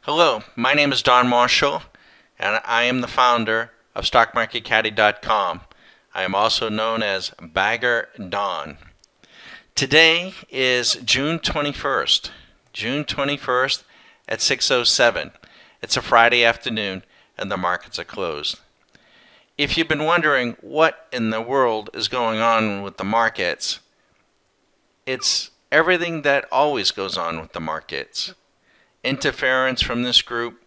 Hello, my name is Don Marshall, and I am the founder of StockMarketCaddy.com. I am also known as Bagger Don. Today is June 21st. June 21st at 6:07. It's a Friday afternoon, and the markets are closed. If you've been wondering what in the world is going on with the markets, it's everything that always goes on with the markets. Interference from this group,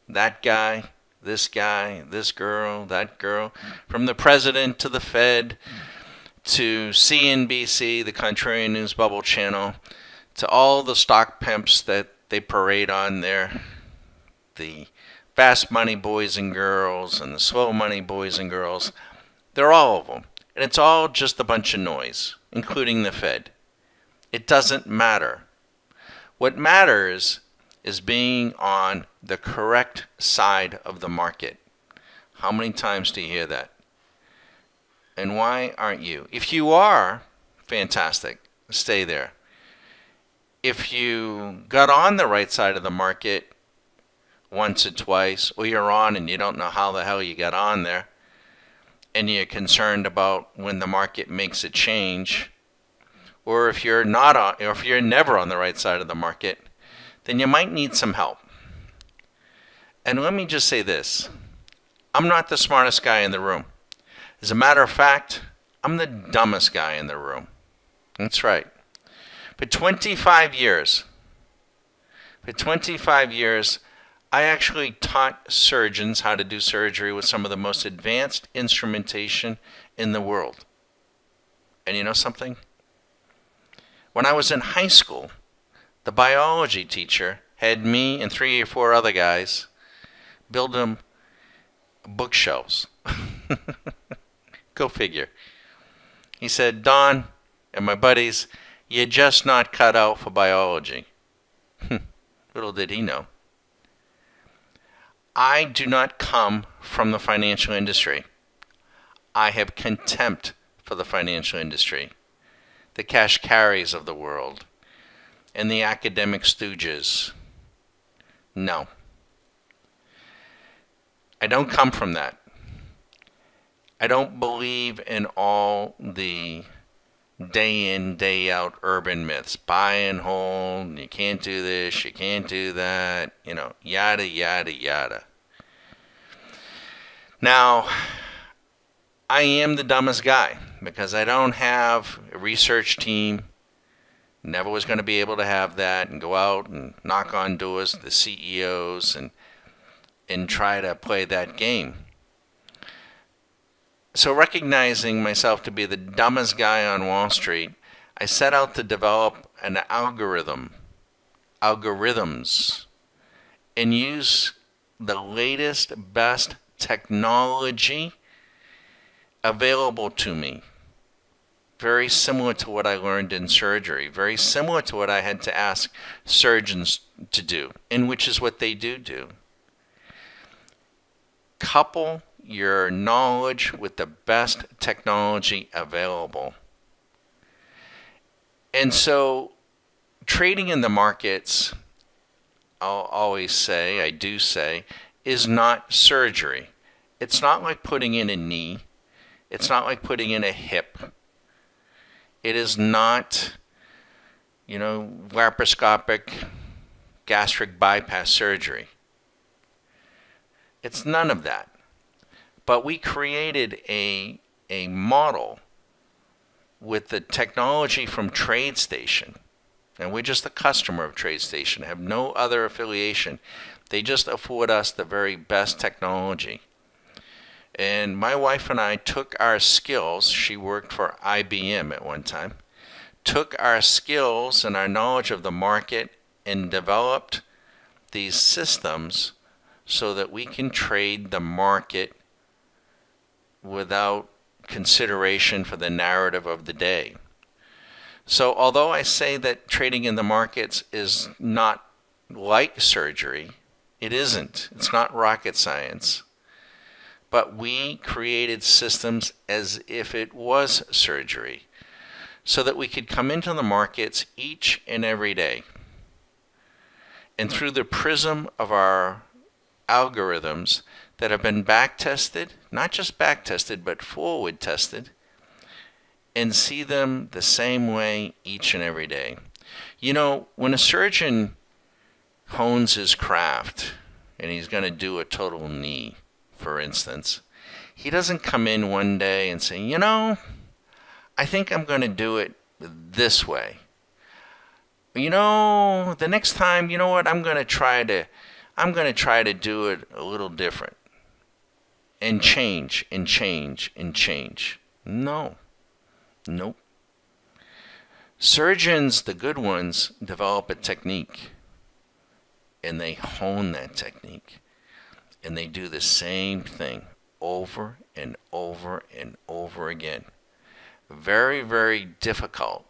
that guy, this girl, that girl, from the president to the Fed to CNBC, the Contrarian News Bubble channel, to all the stock pimps that they parade on there, the fast money boys and girls and the slow money boys and girls. They're all of them. And it's all just a bunch of noise, including the Fed. It doesn't matter. What matters is being on the correct side of the market. How many times do you hear that? And why aren't you? If you are, fantastic, stay there. If you got on the right side of the market once or twice, or you're on and you don't know how the hell you got on there, and you're concerned about when the market makes a change, or if you're not on, or if you're never on the right side of the market, then you might need some help. And let me just say this. I'm not the smartest guy in the room. As a matter of fact, I'm the dumbest guy in the room. That's right. For 25 years, I actually taught surgeons how to do surgery with some of the most advanced instrumentation in the world. And you know something? When I was in high school, the biology teacher had me and 3 or 4 other guys build them bookshelves. Go figure. He said, Don and my buddies, you're just not cut out for biology. Little did he know. I do not come from the financial industry. I have contempt for the financial industry, the cash carries of the world, and the academic stooges. No. I don't come from that. I don't believe in all the day in, day out urban myths. Buy and hold, you can't do this, you can't do that, yada, yada, yada. Now, I am the dumbest guy because I don't have a research team. Never was going to be able to have that and go out and knock on doors to the CEOs and try to play that game. So recognizing myself to be the dumbest guy on Wall Street, I set out to develop an algorithms, and use the latest, best technology available to me. Very similar to what I learned in surgery, very similar to what I had to ask surgeons to do, and which is what they do. Couple your knowledge with the best technology available. And so, trading in the markets, I do say, is not surgery. It's not like putting in a knee. It's not like putting in a hip. It is not, laparoscopic gastric bypass surgery. It's none of that. But we created a model with the technology from TradeStation. And we're just a customer of TradeStation, have no other affiliation. They just afford us the very best technology. And my wife and I took our skills, she worked for IBM at one time, took our skills and our knowledge of the market and developed these systems so that we can trade the market without consideration for the narrative of the day. So although I say that trading in the markets is not like surgery, it isn't. It's not rocket science. But we created systems as if it was surgery so that we could come into the markets each and every day and through the prism of our algorithms that have been back tested, not just back tested, but forward tested, and see them the same way each and every day. You know, when a surgeon hones his craft and he's going to do a total knee, for instance, he doesn't come in one day and say, you know, I think I'm going to do it this way. You know, the next time, you know what, I'm going to try to do it a little different. And change, and change, and change. No. Nope. Surgeons, the good ones, develop a technique. And they hone that technique. And they do the same thing over and over and over again. Very, very difficult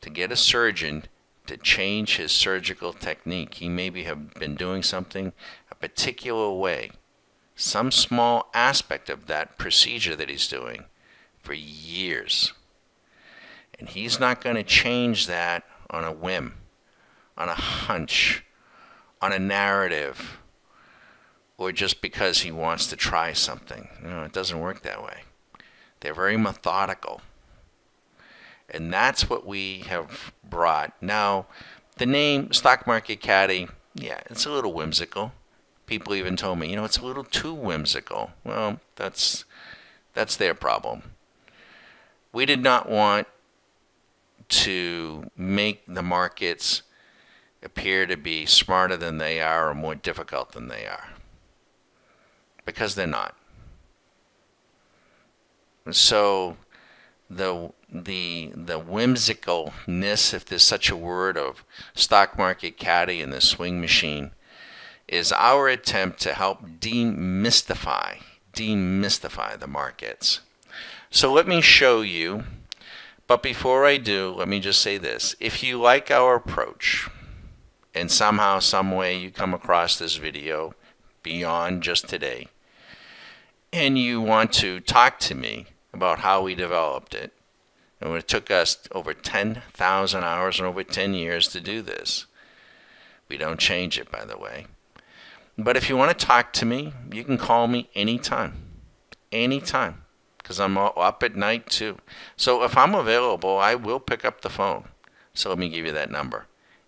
to get a surgeon to change his surgical technique. He maybe have been doing something a particular way, some small aspect of that procedure that he's doing for years. And he's not going to change that on a whim, on a hunch, on a narrative, or just because he wants to try something. No, it doesn't work that way. They're very methodical. And that's what we have brought. Now, the name Stock Market Caddy, yeah, it's a little whimsical. People even told me, you know, it's a little too whimsical. Well, that's their problem. We did not want to make the markets appear to be smarter than they are or more difficult than they are, because they're not. So the whimsicalness, if there's such a word, of Stock Market Caddy and the swing machine is our attempt to help demystify the markets. So let me show you, but before I do, let me just say this. If you like our approach, and somehow, some way you come across this video beyond just today, and you want to talk to me about how we developed it, and it took us over 10,000 hours and over 10 years to do this. We don't change it, by the way. But if you want to talk to me, you can call me anytime, because I'm up at night too. So if I'm available, I will pick up the phone. So let me give you that number,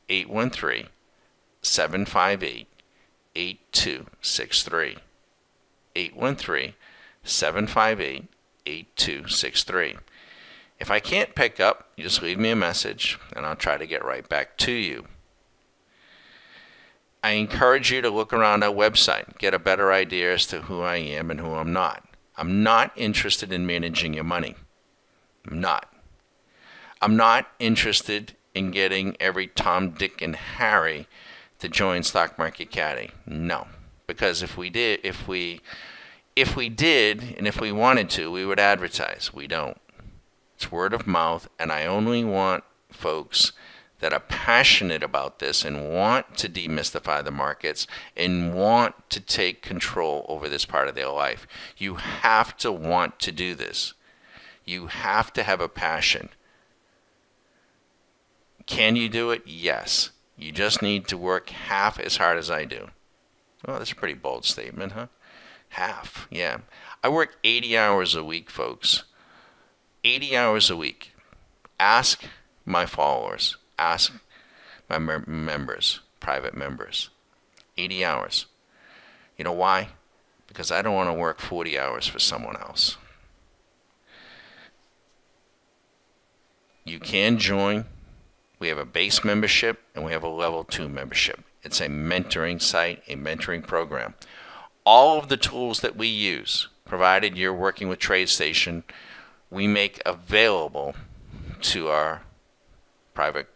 813-758-8263. 813-758-8263. If I can't pick up, you just leave me a message and I'll try to get right back to you. I encourage you to look around our website, get a better idea as to who I am and who I'm not. I'm not interested in managing your money. I'm not. I'm not interested in getting every Tom, Dick, and Harry to join Stock Market Caddy. No. Because if we did, and if we wanted to, we would advertise. We don't. It's word of mouth, and I only want folks that are passionate about this and want to demystify the markets and want to take control over this part of their life. You have to want to do this. You have to have a passion. Can you do it? Yes. You just need to work half as hard as I do. Oh, that's a pretty bold statement, huh? Half, yeah. I work 80 hours a week, folks. 80 hours a week. Ask my followers. Ask my members, private members. 80 hours. You know why? Because I don't want to work 40 hours for someone else. You can join. We have a base membership and we have a level 2 membership. It's a mentoring site, a mentoring program. All of the tools that we use, provided you're working with TradeStation, we make available to our private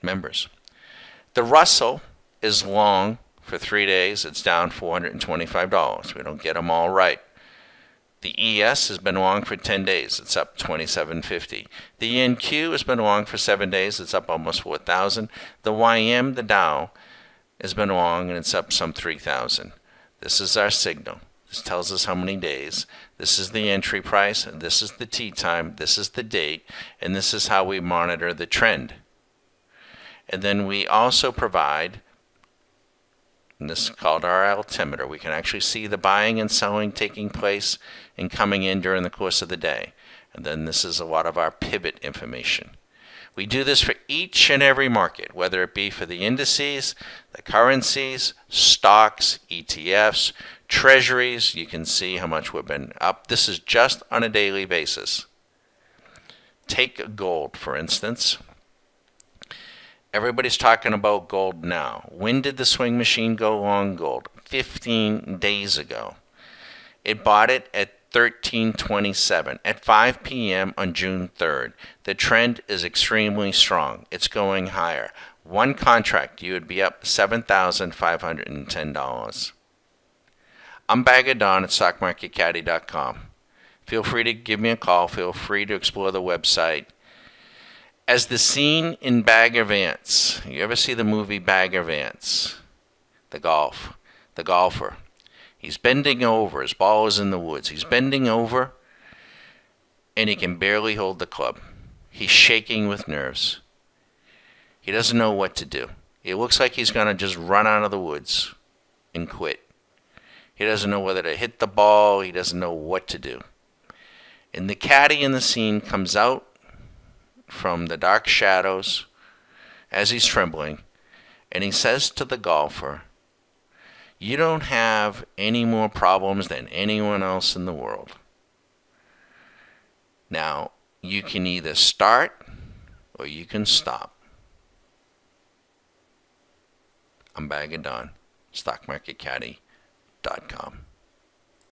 members. The Russell is long for 3 days. It's down $425. We don't get them all right. The ES has been long for 10 days. It's up $27.50. The NQ has been long for 7 days. It's up almost $4,000. The YM, the Dow, has been long and it's up some $3,000. This is our signal. This tells us how many days. This is the entry price. And this is the tea time. This is the date. And this is how we monitor the trend. And then we also provide, and this is called our altimeter. We can actually see the buying and selling taking place and coming in during the course of the day. And then this is a lot of our pivot information. We do this for each and every market, whether it be for the indices, the currencies, stocks, ETFs, treasuries. You can see how much we've been up. This is just on a daily basis. Take gold, for instance. Everybody's talking about gold now. When did the swing machine go long gold? 15 days ago. It bought it at 1327 at 5 p.m. on June 3rd. The trend is extremely strong. It's going higher. One contract, you would be up $7,510. I'm Bagger Don at StockMarketCaddy.com. Feel free to give me a call. Feel free to explore the website. As the scene in Bagger Vance, you ever see the movie Bagger Vance? The golfer. He's bending over. His ball is in the woods. He's bending over, and he can barely hold the club. He's shaking with nerves. He doesn't know what to do. It looks like he's going to just run out of the woods and quit. He doesn't know whether to hit the ball. He doesn't know what to do. And the caddy in the scene comes out from the dark shadows as he's trembling, and he says to the golfer, "You don't have any more problems than anyone else in the world. Now, you can either start or you can stop." I'm Bagger Don, StockMarketCaddy.com.